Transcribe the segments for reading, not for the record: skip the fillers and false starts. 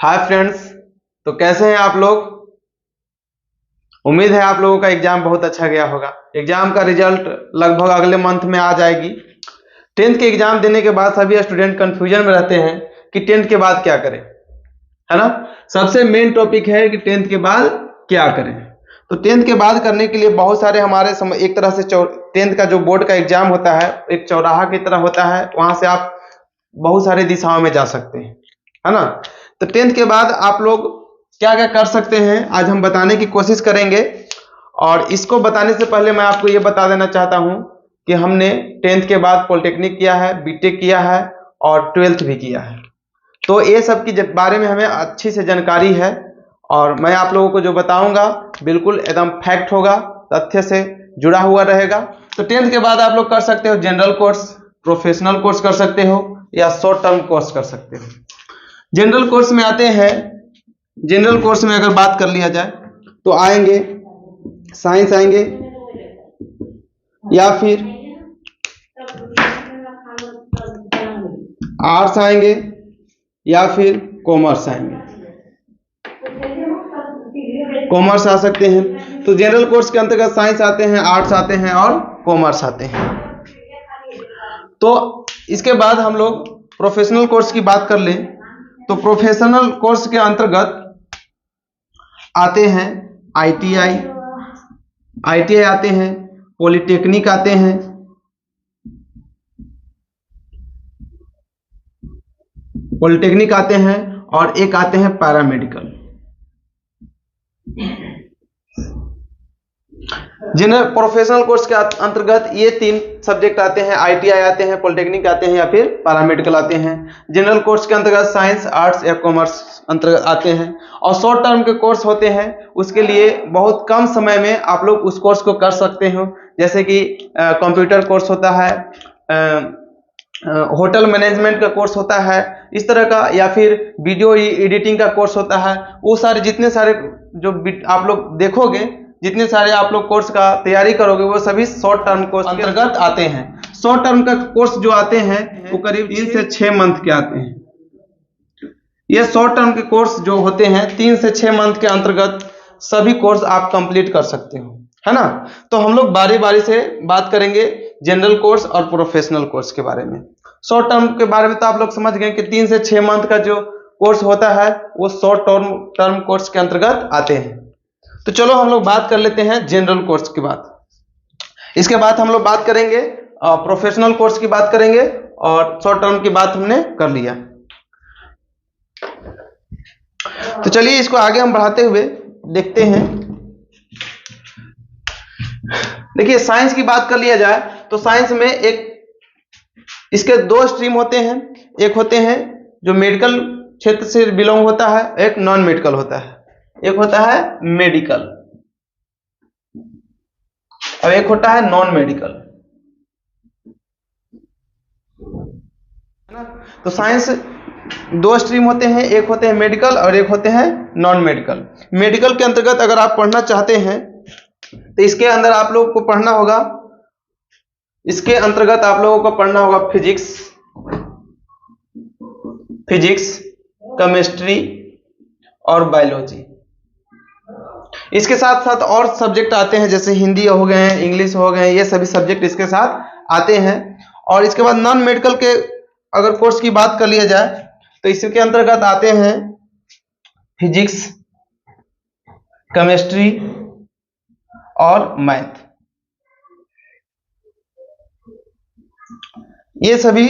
Hi friends, तो कैसे हैं आप लोग। उम्मीद है आप लोगों का एग्जाम बहुत अच्छा गया होगा। एग्जाम का रिजल्ट लगभग अगले मंथ में आ जाएगी। टेंथ के एग्जाम देने के बाद सभी स्टूडेंट कंफ्यूजन में रहते हैं कि टेंथ के बाद क्या करें, है ना। सबसे मेन टॉपिक है कि टेंथ के बाद क्या करें। तो टेंथ के बाद करने के लिए बहुत सारे हमारे एक तरह से टेंथ का जो बोर्ड का एग्जाम होता है एक चौराहा की तरह होता है, वहां से आप बहुत सारी दिशाओं में जा सकते हैं, है ना। तो टेंथ के बाद आप लोग क्या क्या कर सकते हैं आज हम बताने की कोशिश करेंगे। और इसको बताने से पहले मैं आपको ये बता देना चाहता हूं कि हमने टेंथ के बाद पॉलिटेक्निक किया है, बीटेक किया है और ट्वेल्थ भी किया है। तो ये सब के बारे में हमें अच्छी से जानकारी है और मैं आप लोगों को जो बताऊंगा बिल्कुल एकदम फैक्ट होगा, तथ्य से जुड़ा हुआ रहेगा। तो टेंथ के बाद आप लोग कर सकते हो जनरल कोर्स, प्रोफेशनल कोर्स कर सकते हो या शॉर्ट टर्म कोर्स कर सकते हो। जनरल कोर्स में आते हैं, जनरल कोर्स में अगर बात कर लिया जाए तो आएंगे साइंस आएंगे या फिर आर्ट्स आएंगे या फिर कॉमर्स आएंगे। कॉमर्स आ सकते हैं। तो जनरल कोर्स के अंतर्गत साइंस आते हैं, आर्ट्स आते हैं और कॉमर्स आते हैं। तो इसके बाद हम लोग प्रोफेशनल कोर्स की बात कर लें तो प्रोफेशनल कोर्स के अंतर्गत आते हैं आईटीआई आते हैं, पॉलिटेक्निक आते हैं, और एक आते हैं पैरामेडिकल। जनरल प्रोफेशनल कोर्स के अंतर्गत ये तीन सब्जेक्ट आते हैं, आईटीआई आते हैं, पॉलिटेक्निक आते हैं या फिर पैरामेडिकल आते हैं। जनरल कोर्स के अंतर्गत साइंस, आर्ट्स या कॉमर्स अंतर्गत आते हैं। और शॉर्ट टर्म के कोर्स होते हैं, उसके लिए बहुत कम समय में आप लोग उस कोर्स को कर सकते हो, जैसे कि कंप्यूटर कोर्स होता है, होटल मैनेजमेंट का कोर्स होता है इस तरह का, या फिर वीडियो एडिटिंग का कोर्स होता है। वो सारे जितने सारे जो आप लोग देखोगे, जितने सारे आप लोग कोर्स का तैयारी करोगे वो सभी शॉर्ट टर्म कोर्स अंतर्गत आते हैं। शॉर्ट टर्म का कोर्स जो आते हैं वो करीब 3 से 6 मंथ के आते हैं। ये शॉर्ट टर्म के कोर्स जो होते हैं 3 से 6 मंथ के अंतर्गत सभी कोर्स आप कंप्लीट कर सकते हो, है ना। तो हम लोग बारी बारी से बात करेंगे जनरल कोर्स और प्रोफेशनल कोर्स के बारे में। शॉर्ट टर्म के बारे में तो आप लोग समझ गए कि 3 से 6 मंथ का जो कोर्स होता है वो शॉर्ट टर्म कोर्स के अंतर्गत आते हैं। तो चलो हम लोग बात कर लेते हैं जनरल कोर्स की बात। इसके बाद हम लोग बात करेंगे प्रोफेशनल कोर्स की बात करेंगे और शॉर्ट टर्म की बात हमने कर लिया। तो चलिए इसको आगे हम बढ़ाते हुए देखते हैं। देखिए साइंस की बात कर लिया जाए तो साइंस में इसके 2 स्ट्रीम होते हैं। एक होते हैं जो मेडिकल क्षेत्र से बिलोंग होता है, एक नॉन मेडिकल होता है। एक होता है मेडिकल और एक होता है नॉन मेडिकल, है ना। तो साइंस 2 स्ट्रीम होते हैं, एक होते हैं मेडिकल और एक होते हैं नॉन मेडिकल। मेडिकल के अंतर्गत अगर आप पढ़ना चाहते हैं तो इसके अंदर आप लोगों को पढ़ना होगा, इसके अंतर्गत आप लोगों को पढ़ना होगा फिजिक्स, केमिस्ट्री और बायोलॉजी। इसके साथ साथ और सब्जेक्ट आते हैं जैसे हिंदी हो गए, इंग्लिश हो गए, ये सभी सब्जेक्ट इसके साथ आते हैं। और इसके बाद नॉन मेडिकल के अगर कोर्स की बात कर लिया जाए तो इसके अंतर्गत आते हैं फिजिक्स, केमिस्ट्री और मैथ। ये सभी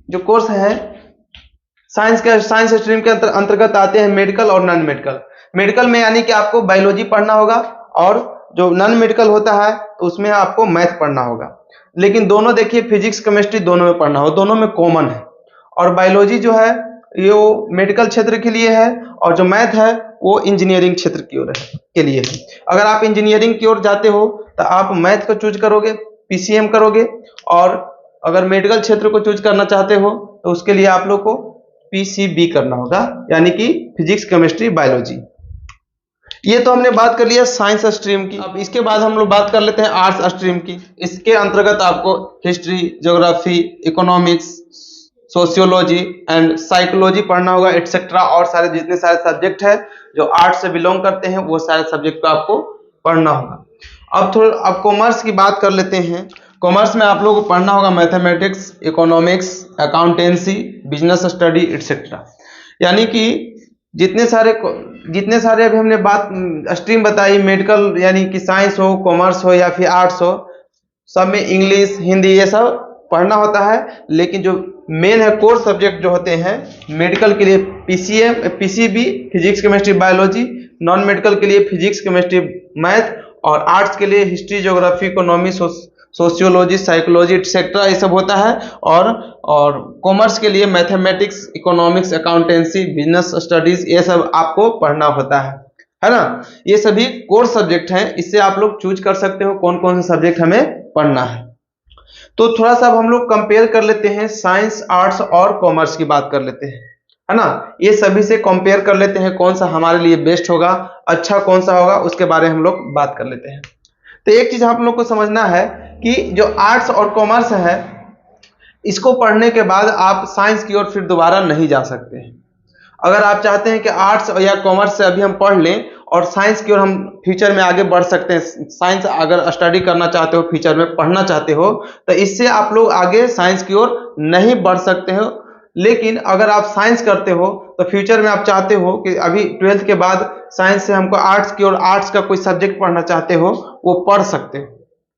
जो कोर्स हैं साइंस स्ट्रीम के अंतर्गत आते हैं, मेडिकल और नॉन मेडिकल। मेडिकल में यानी कि आपको बायोलॉजी पढ़ना होगा और जो नॉन मेडिकल होता है तो उसमें आपको मैथ पढ़ना होगा। लेकिन दोनों देखिए फिजिक्स केमिस्ट्री दोनों में पढ़ना होगा, दोनों में कॉमन है। और बायोलॉजी जो है ये वो मेडिकल क्षेत्र के लिए है और जो मैथ है वो इंजीनियरिंग क्षेत्र की ओर के लिए है। अगर आप इंजीनियरिंग की ओर जाते हो तो आप मैथ को चूज करोगे, पीसीएम करोगे, और अगर मेडिकल क्षेत्र को चूज करना चाहते हो तो उसके लिए आप लोग को पीसीबी करना होगा, यानी कि फिजिक्स केमिस्ट्री बायोलॉजी। ये तो हमने बात कर लिया साइंस स्ट्रीम की। अब इसके बाद हम लोग बात कर लेते हैं आर्ट्स स्ट्रीम की। इसके अंतर्गत आपको history, geography, economics, sociology and psychology पढ़ना होगा एटसेट्रा, और सारे जितने सारे सब्जेक्ट है जो आर्ट से बिलोंग करते हैं वो सारे सब्जेक्ट को आपको पढ़ना होगा। अब कॉमर्स की बात कर लेते हैं। कॉमर्स में आप लोगों को पढ़ना होगा mathematics, economics, accountancy, business study etcetera. यानी कि जितने सारे अभी हमने बात स्ट्रीम बताई, मेडिकल यानी कि साइंस हो, कॉमर्स हो या फिर आर्ट्स हो, सब में इंग्लिश, हिंदी ये सब पढ़ना होता है। लेकिन जो मेन है कोर सब्जेक्ट जो होते हैं, मेडिकल के लिए PCB physics chemistry biology, non medical के लिए फिजिक्स केमिस्ट्री मैथ, और आर्ट्स के लिए history geography economy sociology psychology etcetera ये सब होता है। और कॉमर्स के लिए mathematics, economics, accountancy, business studies ये सब आपको पढ़ना होता है ना। ये सभी कोर सब्जेक्ट हैं, इससे आप लोग चूज कर सकते हो कौन कौन से सब्जेक्ट हमें पढ़ना है। तो थोड़ा सा अब हम लोग कंपेयर कर लेते हैं, साइंस, आर्ट्स और कॉमर्स की बात कर लेते हैं, है ना। ये सभी से कंपेयर कर लेते हैं कौन सा हमारे लिए बेस्ट होगा, अच्छा कौन सा होगा, उसके बारे में हम लोग बात कर लेते हैं। तो एक चीज आप लोग को समझना है कि जो आर्ट्स और कॉमर्स है, इसको पढ़ने के बाद आप साइंस की ओर फिर दोबारा नहीं जा सकते हैं। अगर आप चाहते हैं कि आर्ट्स या कॉमर्स से अभी हम पढ़ लें और साइंस की ओर हम फ्यूचर में आगे बढ़ सकते हैं, साइंस अगर स्टडी करना चाहते हो, फ्यूचर में पढ़ना चाहते हो, तो इससे आप लोग आगे साइंस की ओर नहीं बढ़ सकते हो। लेकिन अगर आप साइंस करते हो तो फ्यूचर में आप चाहते हो कि अभी 12th के बाद साइंस से हमको आर्ट्स की ओर, आर्ट्स का कोई सब्जेक्ट पढ़ना चाहते हो, वो पढ़ सकते हो,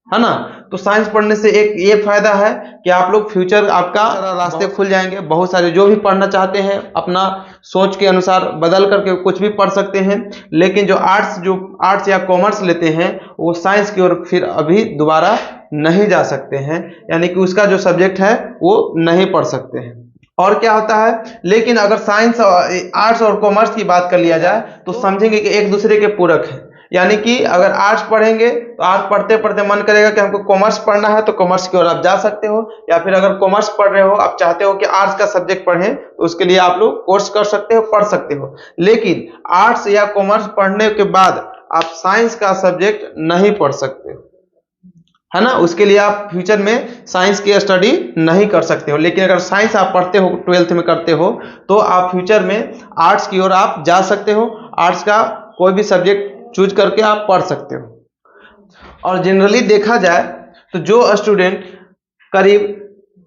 है ना। तो साइंस पढ़ने से एक ये फायदा है कि आप लोग फ्यूचर आपका रास्ते खुल जाएंगे, बहुत सारे जो भी पढ़ना चाहते हैं अपना सोच के अनुसार बदल करके कुछ भी पढ़ सकते हैं। लेकिन जो आर्ट्स या कॉमर्स लेते हैं वो साइंस की ओर फिर अभी दोबारा नहीं जा सकते हैं, यानी कि उसका जो सब्जेक्ट है वो नहीं पढ़ सकते हैं। और क्या होता है, लेकिन अगर साइंस, आर्ट्स और कॉमर्स की बात कर लिया जाए तो समझेंगे कि एक दूसरे के पूरक है। यानी कि अगर आर्ट्स पढ़ेंगे तो आर्ट्स पढ़ते पढ़ते मन करेगा कि हमको कॉमर्स पढ़ना है, तो कॉमर्स की ओर आप जा सकते हो। या फिर अगर कॉमर्स पढ़ रहे हो, आप चाहते हो कि आर्ट्स का सब्जेक्ट पढ़ें, तो उसके लिए आप लोग कोर्स कर सकते हो, पढ़ सकते हो। लेकिन आर्ट्स या कॉमर्स पढ़ने के बाद आप साइंस का सब्जेक्ट नहीं पढ़ सकते, है ना। उसके लिए आप फ्यूचर में साइंस की स्टडी नहीं कर सकते हो। लेकिन अगर साइंस आप पढ़ते हो, 12th में करते हो, तो आप फ्यूचर में आर्ट्स की ओर आप जा सकते हो, आर्ट्स का कोई भी सब्जेक्ट चूज करके आप पढ़ सकते हो। और जनरली देखा जाए तो जो स्टूडेंट करीब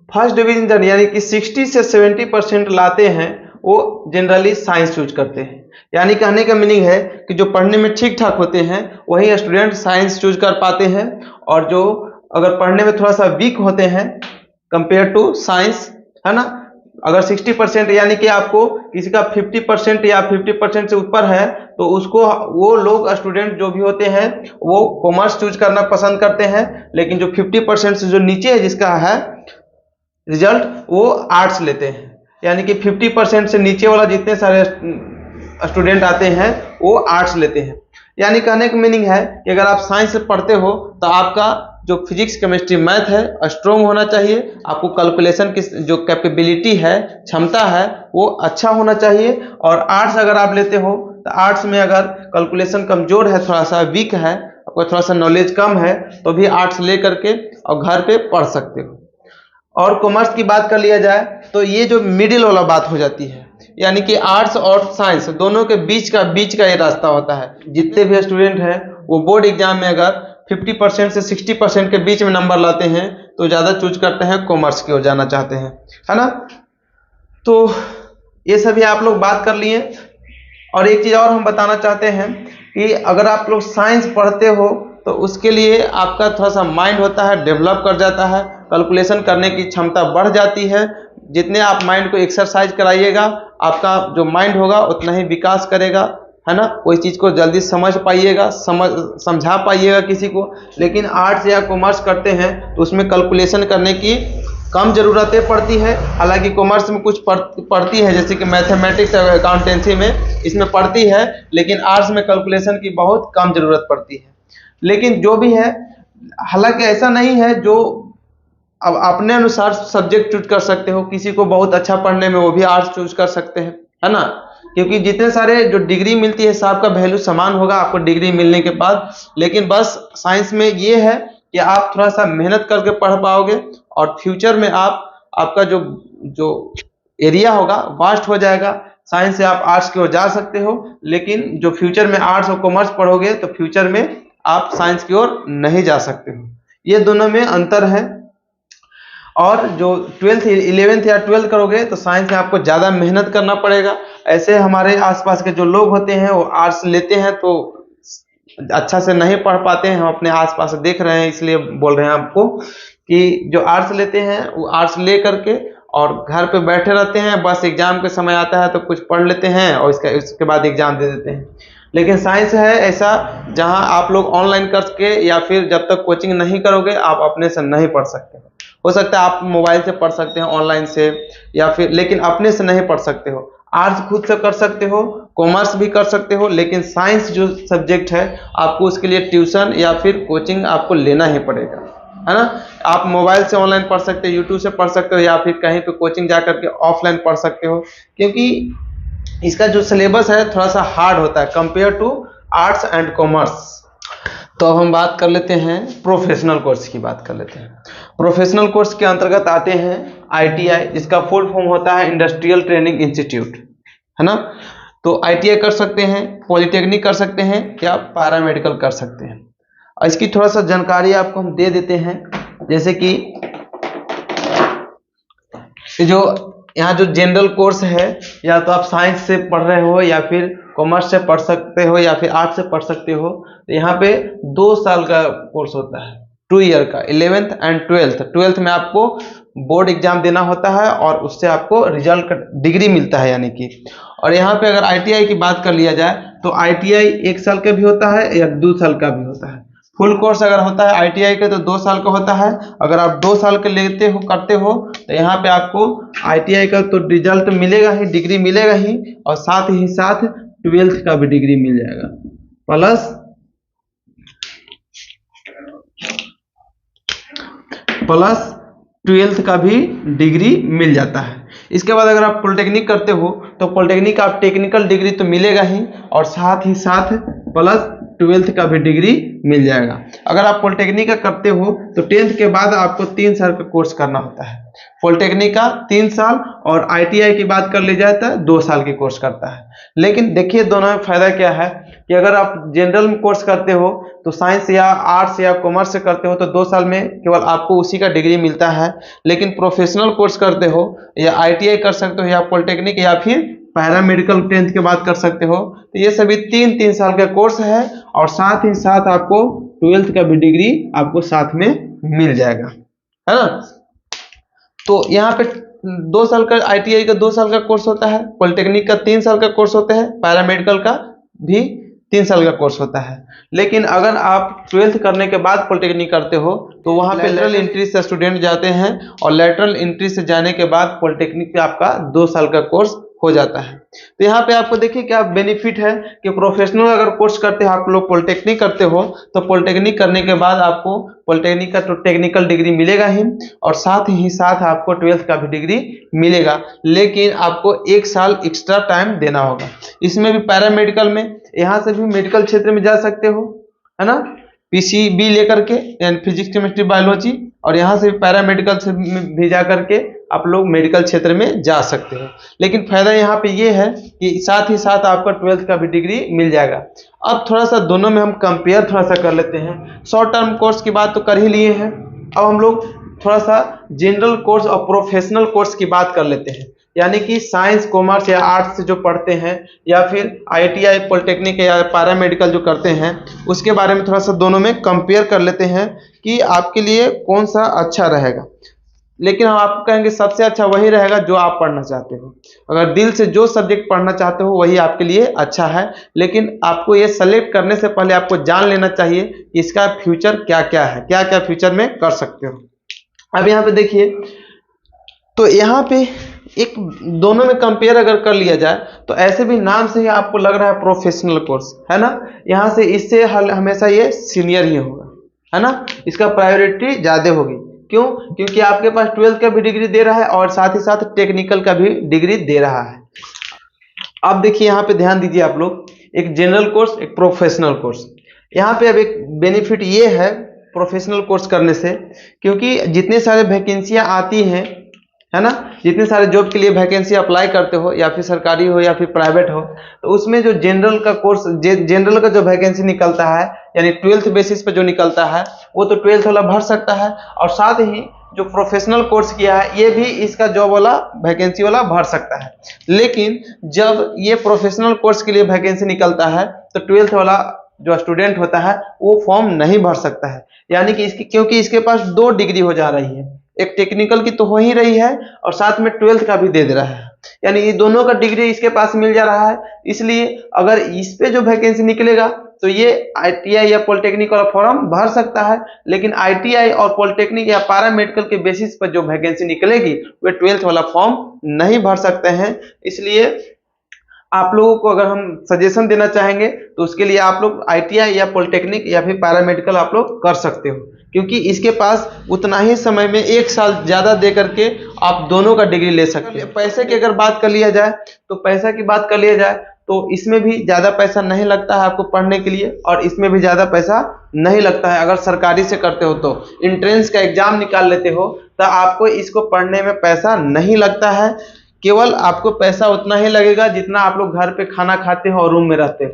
फर्स्ट डिवीजन यानी कि 60 से 70% लाते हैं, वो जनरली साइंस चूज करते हैं। यानी कहने का मीनिंग है कि जो पढ़ने में ठीक ठाक होते हैं वही स्टूडेंट साइंस चूज कर पाते हैं, और जो अगर पढ़ने में थोड़ा सा वीक होते हैं कंपेयर टू साइंस, है ना, अगर 60% यानी कि आपको किसी का 50% या 50% से ऊपर है, तो उसको वो लोग स्टूडेंट जो भी होते हैं वो कॉमर्स चूज करना पसंद करते हैं। लेकिन जो 50% से जो नीचे है जिसका है रिजल्ट, वो आर्ट्स लेते हैं। यानी कि 50% से नीचे वाला जितने सारे स्टूडेंट आते हैं वो आर्ट्स लेते हैं। यानी कहने का मीनिंग है कि अगर आप साइंस से पढ़ते हो तो आपका जो फिजिक्स केमिस्ट्री मैथ है स्ट्रोंग होना चाहिए, आपको कैलकुलेशन की जो कैपेबिलिटी है, क्षमता है, वो अच्छा होना चाहिए। और आर्ट्स अगर आप लेते हो तो आर्ट्स में अगर कैलकुलेशन कमजोर है, थोड़ा सा वीक है, आपको थोड़ा सा नॉलेज कम है, तो भी आर्ट्स ले करके और घर पे पढ़ सकते हो। और कॉमर्स की बात कर लिया जाए तो ये जो मिडिल वाला बात हो जाती है, यानी कि आर्ट्स और साइंस दोनों के बीच का ये रास्ता होता है। जितने भी स्टूडेंट हैं वो बोर्ड एग्जाम में अगर 50% से 60% के बीच में नंबर लाते हैं तो ज़्यादा चूज करते हैं कॉमर्स की ओर जाना चाहते हैं, है ना। तो ये सभी आप लोग बात कर लिए। और एक चीज़ और हम बताना चाहते हैं कि अगर आप लोग साइंस पढ़ते हो तो उसके लिए आपका थोड़ा सा माइंड होता है, डेवलप कर जाता है, कैलकुलेशन करने की क्षमता बढ़ जाती है। जितने आप माइंड को एक्सरसाइज कराइएगा, आपका जो माइंड होगा उतना ही विकास करेगा, है ना। कोई चीज़ को जल्दी समझ पाइएगा, समझा पाइएगा किसी को। लेकिन आर्ट्स या कॉमर्स करते हैं तो उसमें कैलकुलेशन करने की कम ज़रूरतें पड़ती है। हालांकि कॉमर्स में कुछ पड़ती है, जैसे कि मैथमेटिक्स और अकाउंटेंसी में इसमें पड़ती है, लेकिन आर्ट्स में कैलकुलेशन की बहुत कम ज़रूरत पड़ती है। लेकिन जो भी है, हालांकि ऐसा नहीं है, जो अब अपने अनुसार सब्जेक्ट चूज कर सकते हो। किसी को बहुत अच्छा पढ़ने में, वो भी आर्ट्स चूज कर सकते हैं, है ना। क्योंकि जितने सारे जो डिग्री मिलती है सबका वैल्यू समान होगा आपको डिग्री मिलने के बाद। लेकिन बस साइंस में ये है कि आप थोड़ा सा मेहनत करके पढ़ पाओगे, और फ्यूचर में आपका जो एरिया होगा वास्ट हो जाएगा। साइंस से आप आर्ट्स की ओर जा सकते हो, लेकिन जो फ्यूचर में आर्ट्स और कॉमर्स पढ़ोगे तो फ्यूचर में आप साइंस की ओर नहीं जा सकते हो। ये दोनों में अंतर है। और जो 12th 11th या 12th करोगे तो साइंस में आपको ज़्यादा मेहनत करना पड़ेगा। ऐसे हमारे आसपास के जो लोग होते हैं वो आर्ट्स लेते हैं तो अच्छा से नहीं पढ़ पाते हैं। हम अपने आसपास देख रहे हैं, इसलिए बोल रहे हैं आपको कि जो आर्ट्स लेते हैं वो आर्ट्स ले करके और घर पे बैठे रहते हैं, बस एग्जाम के समय आता है तो कुछ पढ़ लेते हैं और उसके बाद एग्जाम दे देते हैं। लेकिन साइंस है ऐसा जहां आप लोग ऑनलाइन करके या फिर जब तक कोचिंग नहीं करोगे आप अपने से नहीं पढ़ सकते हो सकता है आप मोबाइल से पढ़ सकते हैं ऑनलाइन से या फिर, लेकिन अपने से नहीं पढ़ सकते हो। आर्ट्स खुद से कर सकते हो, कॉमर्स भी कर सकते हो, लेकिन साइंस जो सब्जेक्ट है आपको उसके लिए ट्यूशन या फिर कोचिंग आपको लेना ही पड़ेगा, है ना। आप मोबाइल से ऑनलाइन पढ़ सकते हो, यूट्यूब से पढ़ सकते हो या फिर कहीं पे कोचिंग जा करके ऑफलाइन पढ़ सकते हो, क्योंकि इसका जो सिलेबस है थोड़ा सा हार्ड होता है compare to arts and commerce. तो अब हम बात कर लेते हैं प्रोफेशनल कोर्स की बात कर लेते हैं। प्रोफेशनल कोर्स के अंतर्गत आते हैं आईटीआई, जिसका फुल फॉर्म होता है इंडस्ट्रियल ट्रेनिंग इंस्टीट्यूट, है ना। तो आईटीआई कर सकते हैं, पॉलिटेक्निक कर सकते हैं या पैरामेडिकल कर सकते हैं। इसकी थोड़ा सा जानकारी आपको हम दे देते हैं, जैसे कि जो यहाँ जो जनरल कोर्स है या तो आप साइंस से पढ़ रहे हो या फिर कॉमर्स से पढ़ सकते हो या फिर आर्ट्स से पढ़ सकते हो। तो यहाँ पे 2 साल का कोर्स होता है, 2 ईयर का, 11th एंड 12th में आपको बोर्ड एग्जाम देना होता है और उससे आपको रिजल्ट का डिग्री मिलता है यानी कि। और यहाँ पे अगर आईटीआई की बात कर लिया जाए तो आईटीआई 1 साल का भी होता है या 2 साल का भी होता है। फुल कोर्स अगर होता है आईटीआई का तो 2 साल का होता है। अगर आप 2 साल के लेते हो करते हो तो यहाँ पे आपको आईटीआई का तो रिजल्ट मिलेगा ही, डिग्री मिलेगा ही, और साथ ही साथ 12th का भी डिग्री मिल जाएगा, प्लस 12th का भी डिग्री मिल जाता है। इसके बाद अगर आप पॉलिटेक्निक करते हो तो पॉलिटेक्निक का आप टेक्निकल डिग्री तो मिलेगा ही और साथ ही साथ प्लस 12th का भी डिग्री मिल जाएगा। अगर आप पॉलिटेक्निक का करते हो तो 10th के बाद आपको 3 साल का कोर्स करना होता है। पॉलिटेक्निक का 3 साल और आईटीआई की बात कर ली जाए तो 2 साल की कोर्स करता है। लेकिन देखिए दोनों में फायदा क्या है कि अगर आप जनरल में कोर्स करते हो तो साइंस या आर्ट्स या कॉमर्स से करते हो तो 2 साल में केवल आपको उसी का डिग्री मिलता है। लेकिन प्रोफेशनल कोर्स करते हो या आईटीआई कर सकते हो या पॉलिटेक्निक या फिर पैरामेडिकल 10th के बाद कर सकते हो, तो ये सभी 3-3 साल का कोर्स है और साथ ही साथ आपको 12th का भी डिग्री आपको साथ में मिल जाएगा, है ना। तो यहाँ पे 2 साल का आईटीआई का 2 साल का कोर्स होता है, पॉलिटेक्निक का 3 साल का कोर्स होता है, पैरामेडिकल का भी 3 साल का कोर्स होता है। लेकिन अगर आप 12th करने के बाद पॉलिटेक्निक करते हो तो वहाँ पे लेटरल एंट्री से स्टूडेंट जाते हैं और लेटरल एंट्री से जाने के बाद पॉलिटेक्निक पे आपका 2 साल का कोर्स हो जाता है। तो यहाँ पे आपको देखिए क्या बेनिफिट है कि प्रोफेशनल अगर कोर्स करते हो आप लोग, पॉलिटेक्निक करते हो तो पॉलिटेक्निक करने के बाद आपको पॉलिटेक्निक का तो टेक्निकल डिग्री मिलेगा ही और साथ ही साथ आपको 12th का भी डिग्री मिलेगा। लेकिन आपको 1 साल एक्स्ट्रा टाइम देना होगा। इसमें भी पैरामेडिकल में यहाँ से भी मेडिकल क्षेत्र में जा सकते हो, है ना, पीसीबी लेकर के यानी फिजिक्स केमिस्ट्री बायोलॉजी, और यहाँ से पैरामेडिकल से भी जा करके आप लोग मेडिकल क्षेत्र में जा सकते हो। लेकिन फायदा यहाँ पे ये है कि साथ ही साथ आपका 12th का भी डिग्री मिल जाएगा। अब थोड़ा सा दोनों में हम कंपेयर थोड़ा सा कर लेते हैं। शॉर्ट टर्म कोर्स की बात तो कर ही लिए हैं, अब हम लोग थोड़ा सा जनरल कोर्स और प्रोफेशनल कोर्स की बात कर लेते हैं। यानी कि साइंस कॉमर्स या आर्ट्स से जो पढ़ते हैं या फिर आईटीआई पॉलिटेक्निक या पैरामेडिकल जो करते हैं उसके बारे में थोड़ा सा दोनों में कंपेयर कर लेते हैं कि आपके लिए कौन सा अच्छा रहेगा। लेकिन हम आपको कहेंगे सबसे अच्छा वही रहेगा जो आप पढ़ना चाहते हो। अगर दिल से जो सब्जेक्ट पढ़ना चाहते हो वही आपके लिए अच्छा है। लेकिन आपको ये सेलेक्ट करने से पहले आपको जान लेना चाहिए कि इसका फ्यूचर क्या क्या है, क्या क्या फ्यूचर में कर सकते हो। अब यहाँ पे देखिए, तो यहाँ पे एक दोनों में कंपेयर अगर कर लिया जाए तो ऐसे भी नाम से ही आपको लग रहा है प्रोफेशनल कोर्स, है ना। यहाँ से इससे हमेशा ये सीनियर ही होगा, है ना, इसका प्रायोरिटी ज़्यादा होगी। क्यों? क्योंकि आपके पास 12th का भी डिग्री दे रहा है और साथ ही साथ टेक्निकल का भी डिग्री दे रहा है। अब देखिए यहाँ पे ध्यान दीजिए आप लोग, एक जनरल कोर्स एक प्रोफेशनल कोर्स। यहाँ पे अब एक बेनिफिट ये है प्रोफेशनल कोर्स करने से, क्योंकि जितने सारे वैकेंसियाँ आती हैं है ना। जितने सारे जॉब के लिए वैकेंसी अप्लाई करते हो, या फिर सरकारी हो या फिर प्राइवेट हो, तो उसमें जो जनरल का कोर्स, जनरल का जो वैकेंसी निकलता है, यानी 12th बेसिस पे जो निकलता है, वो तो 12th वाला भर सकता है। और साथ ही जो प्रोफेशनल कोर्स किया है, ये भी इसका जॉब वाला वैकेंसी वाला भर सकता है। लेकिन जब ये प्रोफेशनल कोर्स के लिए वैकेंसी निकलता है, तो 12th वाला जो स्टूडेंट होता है वो फॉर्म नहीं भर सकता है। यानी कि क्योंकि इसके पास 2 डिग्री हो जा रही है, एक टेक्निकल की तो हो ही रही है और साथ में 12th का भी दे दे रहा है, यानी ये दोनों का डिग्री इसके पास मिल जा रहा है। इसलिए अगर इस पे जो वैकेंसी निकलेगा, तो ये ITI या पॉलिटेक्निक वाला फॉर्म भर सकता है। लेकिन ITI और पॉलिटेक्निक या पैरामेडिकल के बेसिस पर जो वैकेंसी निकलेगी, वे 12th वाला फॉर्म नहीं भर सकते हैं। इसलिए आप लोगों को अगर हम सजेशन देना चाहेंगे, तो उसके लिए आप लोग ITI या पॉलिटेक्निक या फिर पैरामेडिकल आप लोग कर सकते हो, क्योंकि इसके पास उतना ही समय में 1 साल ज्यादा दे करके आप दोनों का डिग्री ले सकते हैं। पैसे की अगर बात कर लिया जाए, तो पैसा की बात कर लिया जाए, तो इसमें भी ज्यादा पैसा नहीं लगता है आपको पढ़ने के लिए, और इसमें भी ज्यादा पैसा नहीं लगता है। अगर सरकारी से करते हो तो एंट्रेंस का एग्जाम निकाल लेते हो, तो आपको इसको पढ़ने में पैसा नहीं लगता है। केवल आपको पैसा उतना ही लगेगा जितना आप लोग घर पे खाना खाते हो और रूम में रहते हो,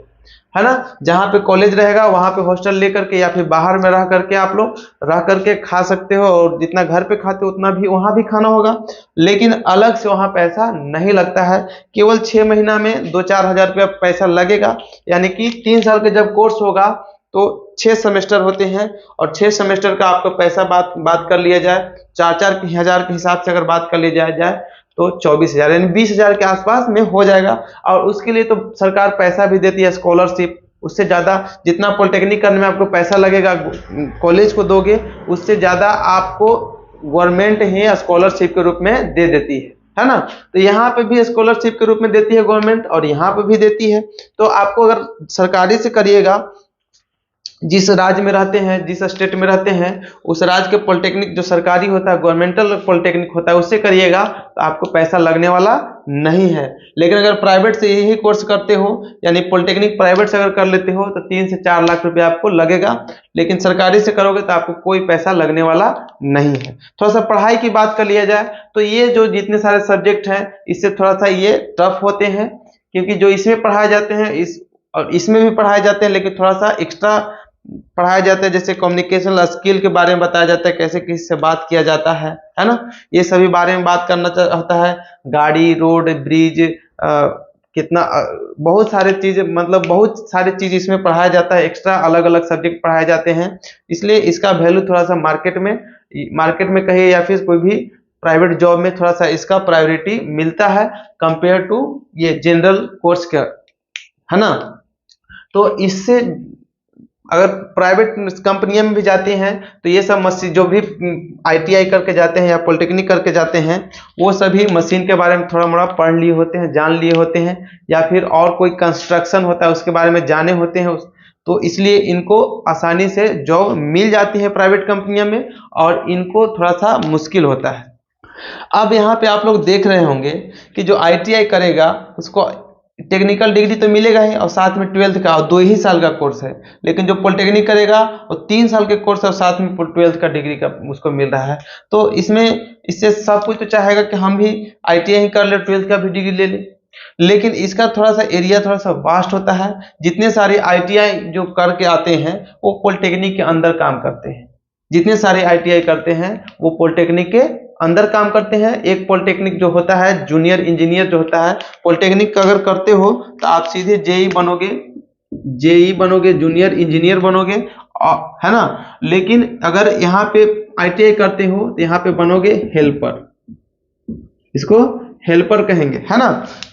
है ना। जहाँ पे कॉलेज रहेगा वहां पे हॉस्टल लेकर के या फिर बाहर में रह करके आप लोग रह करके खा सकते हो, और जितना घर पे खाते हो उतना भी वहां भी खाना होगा। लेकिन अलग से वहां पैसा नहीं लगता है। केवल 6 महीना में 2-4 हजार रुपया पैसा लगेगा। यानी कि 3 साल का जब कोर्स होगा, तो 6 सेमेस्टर होते हैं, और 6 सेमेस्टर का आपको पैसा बात कर लिया जाए, 4-4 हजार के हिसाब से अगर बात कर लिया जाए, तो 24,000 यानी 20,000 के आसपास में हो जाएगा। और उसके लिए तो सरकार पैसा भी देती है, स्कॉलरशिप। उससे ज्यादा जितना पॉलिटेक्निक करने में आपको पैसा लगेगा, कॉलेज को दोगे, उससे ज्यादा आपको गवर्नमेंट ही स्कॉलरशिप के रूप में दे देती है ना। तो यहाँ पे भी स्कॉलरशिप के रूप में देती है गवर्नमेंट, और यहाँ पे भी देती है। तो आपको अगर सरकारी से करिएगा, जिस राज्य में रहते हैं, जिस स्टेट में रहते हैं, उस राज्य के पॉलिटेक्निक जो सरकारी होता है, गवर्नमेंटल पॉलिटेक्निक होता है, उससे करिएगा तो आपको पैसा लगने वाला नहीं है। लेकिन अगर प्राइवेट से यही कोर्स करते हो, यानी पॉलिटेक्निक प्राइवेट से अगर कर लेते हो, तो 3 से 4 लाख रुपया आपको लगेगा। लेकिन सरकारी से करोगे तो आपको कोई पैसा लगने वाला नहीं है। थोड़ा सा पढ़ाई की बात कर लिया जाए, तो ये जो जितने सारे सब्जेक्ट हैं, इससे थोड़ा सा ये टफ होते हैं, क्योंकि जो इसमें पढ़ाए जाते हैं और इसमें भी पढ़ाए जाते हैं, लेकिन थोड़ा सा एक्स्ट्रा पढ़ाया जाता है। जैसे कम्युनिकेशन स्किल के बारे में बताया जाता है, कैसे किसी से बात किया जाता है ना। ये सभी बारे में बात करना होता है। गाड़ी, रोड, ब्रिज, कितना बहुत सारे चीज, मतलब बहुत सारी चीज इसमें पढ़ाया जाता है। एक्स्ट्रा अलग अलग सब्जेक्ट पढ़ाए जाते हैं, इसलिए इसका वैल्यू थोड़ा सा मार्केट में कहिए या फिर कोई भी प्राइवेट जॉब में थोड़ा सा इसका प्रायोरिटी मिलता है, कंपेयर टू ये जनरल कोर्स का, है ना। तो इससे अगर प्राइवेट कंपनियां में भी जाते हैं, तो ये सब मशीन, जो भी ITI करके जाते हैं या पॉलिटेक्निक करके जाते हैं, वो सभी मशीन के बारे में थोड़ा मोड़ा पढ़ लिए होते हैं, जान लिए होते हैं, या फिर और कोई कंस्ट्रक्शन होता है उसके बारे में जाने होते हैं। तो इसलिए इनको आसानी से जॉब मिल जाती है प्राइवेट कंपनियों में, और इनको थोड़ा सा मुश्किल होता है। अब यहाँ पे आप लोग देख रहे होंगे कि जो ITI करेगा उसको टेक्निकल डिग्री तो मिलेगा ही, और साथ में 12th का, और 2 ही साल का कोर्स है। लेकिन जो पॉलिटेक्निक करेगा वो 3 साल के कोर्स है, और साथ में 12th का डिग्री का उसको मिल रहा है। तो इससे सब कुछ तो चाहेगा कि हम भी ITI ही कर ले, 12th का भी डिग्री ले ले। लेकिन इसका थोड़ा सा एरिया थोड़ा सा वास्ट होता है। जितने सारे ITI जो करके आते हैं, वो पॉलिटेक्निक के अंदर काम करते हैं। जितने सारे ITI करते हैं वो पॉलिटेक्निक के अंदर काम करते हैं। एक पॉलिटेक्निक जो होता है, जूनियर इंजीनियर जो होता है, पॉलिटेक्निक अगर करते हो तो आप सीधे JEE बनोगे, जूनियर इंजीनियर बनोगे, है ना। लेकिन अगर यहाँ पे ITI करते हो तो यहाँ पे बनोगे हेल्पर, इसको हेल्पर कहेंगे, है ना।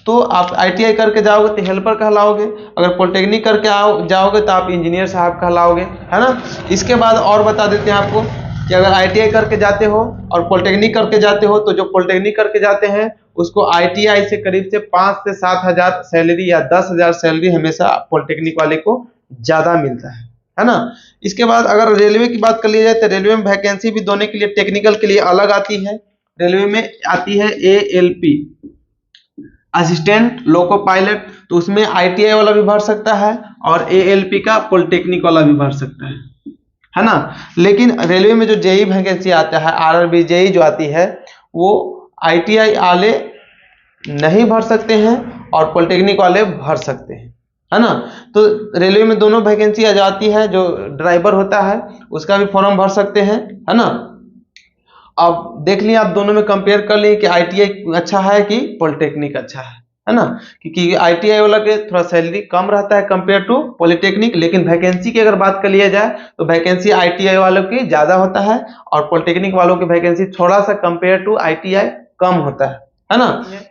तो आप ITI करके जाओगे तो हेल्पर कहलाओगे, अगर पॉलिटेक्निक करके जाओगे तो आप इंजीनियर साहब कहलाओगे, है ना। इसके बाद और बता देते हैं आपको कि अगर ITI करके जाते हो और पॉलिटेक्निक करके जाते हो, तो जो पॉलिटेक्निक करके जाते हैं उसको ITI से करीब से 5 से 7 हजार सैलरी या 10 हजार सैलरी हमेशा पॉलिटेक्निक वाले को ज्यादा मिलता है ना। इसके बाद अगर रेलवे की बात कर ली जाए, तो रेलवे में वैकेंसी भी दोनों के लिए, टेक्निकल के लिए अलग आती है। रेलवे में आती है ALP, असिस्टेंट लोको पायलट, तो उसमें ITI वाला भी भर सकता है, और ALP का पॉलिटेक्निक वाला भी भर सकता है ना। लेकिन रेलवे में जो JEE वैकेंसी आता है, RRB JEE जो आती है, वो आईटीआई वाले नहीं भर सकते हैं और पॉलिटेक्निक वाले भर सकते हैं, है ना। तो रेलवे में दोनों वैकेंसी आ जाती है, जो ड्राइवर होता है उसका भी फॉर्म भर सकते हैं, है ना। अब देख लिया, आप दोनों में कंपेयर कर लिए कि आईटीआई अच्छा है कि पॉलिटेक्निक अच्छा है ना। क्योंकि आईटीआई वाला के थोड़ा सैलरी कम रहता है कंपेयर टू पॉलिटेक्निक, लेकिन वैकेंसी की अगर बात कर लिया जाए तो वैकेंसी आईटीआई वालों की ज्यादा होता है और पॉलिटेक्निक वालों की वैकेंसी थोड़ा सा कंपेयर टू आईटीआई कम होता है ना।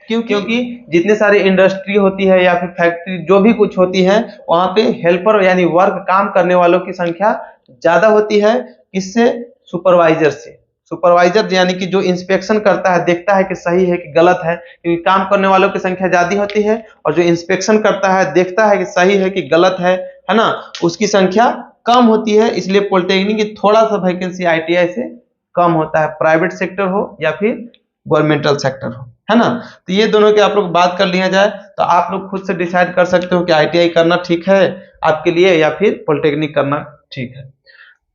क्योंकि जितने सारी इंडस्ट्री होती है या फिर फैक्ट्री जो भी कुछ होती है, वहां पे हेल्पर यानी वर्क काम करने वालों की संख्या ज्यादा होती है। इससे सुपरवाइजर से, सुपरवाइजर यानी कि जो इंस्पेक्शन करता है, देखता है कि सही है कि गलत है, क्योंकि काम करने वालों की संख्या ज्यादा होती है और जो इंस्पेक्शन करता है, देखता है कि सही है कि गलत है ना, उसकी संख्या कम होती है। इसलिए पॉलिटेक्निक की थोड़ा सा वैकेंसी आईटीआई से कम होता है, प्राइवेट सेक्टर हो या फिर गवर्नमेंटल सेक्टर हो, है ना। तो ये दोनों की आप लोग बात कर लिया जाए तो आप लोग खुद से डिसाइड कर सकते हो कि आईटीआई करना ठीक है आपके लिए या फिर पॉलिटेक्निक करना ठीक है।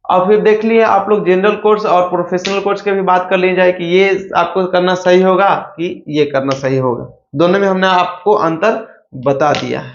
और फिर देख लिए आप लोग जनरल कोर्स और प्रोफेशनल कोर्स के भी बात कर ली जाए कि ये आपको करना सही होगा कि ये करना सही होगा। दोनों में हमने आपको अंतर बता दिया है।